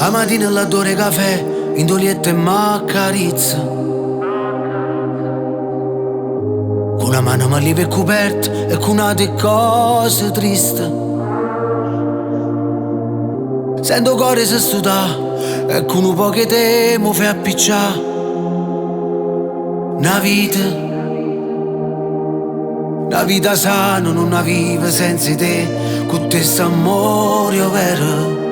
A mattina l'odore caffè, indolietta e m'accarizza. Con una mano mi lieve coperta e con una di cose triste. Sento cuore se studa e con un po' che te mi fai appicciare. Una vita sana non la vive senza te, con te sta amore vero.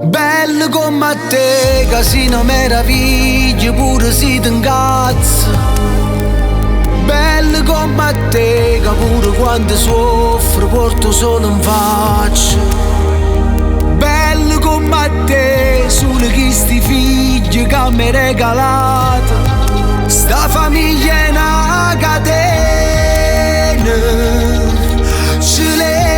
Bello come te, che si una meraviglia, pure si ti incazza. Bello come te, che pure quando soffro porto solo in faccia. Bello come te, sono chi sti figli che mi hai regalato. Sta famiglia è una catena, ci lega.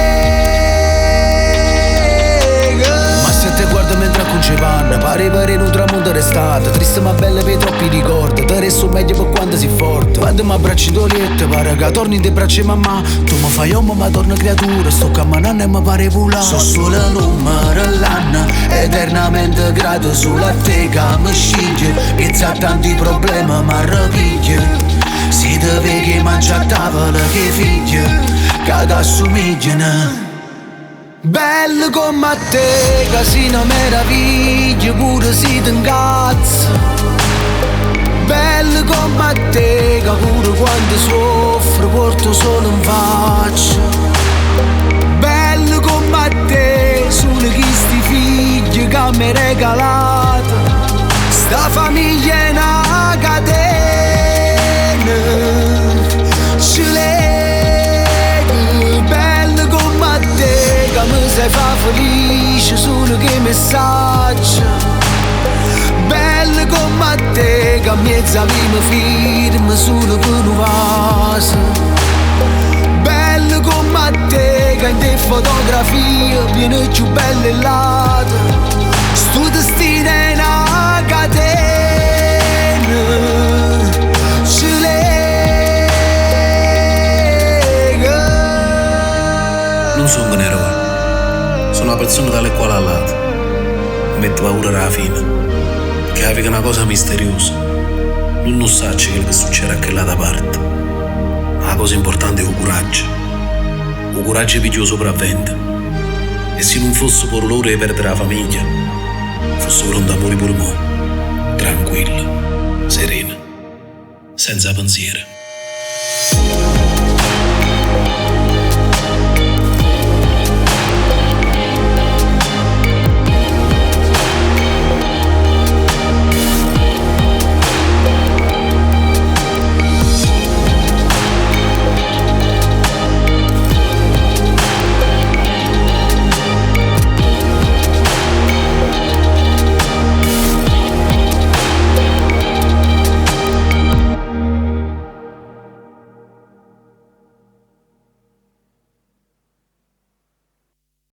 Ma se te guarda mentre concepanno, pare un tramonto d'estate. Triste ma bella per troppi ricordi, te resto meglio per quando si forte. Quando mi abbracci doliette, pare che torni in te braccia mamma. Tu mi fai uomo ma torno creatura, sto camminando e mi pare volare. So solo il numero l'anno, eternamente grato solo a te che mi sceglie. Che ha tanti problemi ma rapiglia. Si deve che mangia a tavola che figlia, che ti assomigliano. Bello come te, che si una meraviglia, pure si ti incazza. Bello come te, che pure quando soffro porto solo in faccia. Bello come te, sono chi sti figli che mi hai regalato. Sta famiglia è una catena, ci lega. Bello come te, che mi sai fa felice solo che messaggio. Bello come te, che mezza mi firma solo per un vaso. Bello come te, che in te fotografia viene più bella e lato. Sto destino è una catena, ci lega. Non sono un eroe, sono una persona dalle quali all'altro mi metto paura alla fine, che aveva una cosa misteriosa. Non sa che succede a quella parte. Ma la cosa importante è il coraggio. Il coraggio per io sopravvente. E se non fosse per loro di perdere la famiglia, fosse pronto a morire pure mo, tranquilla, serena, senza pensiero.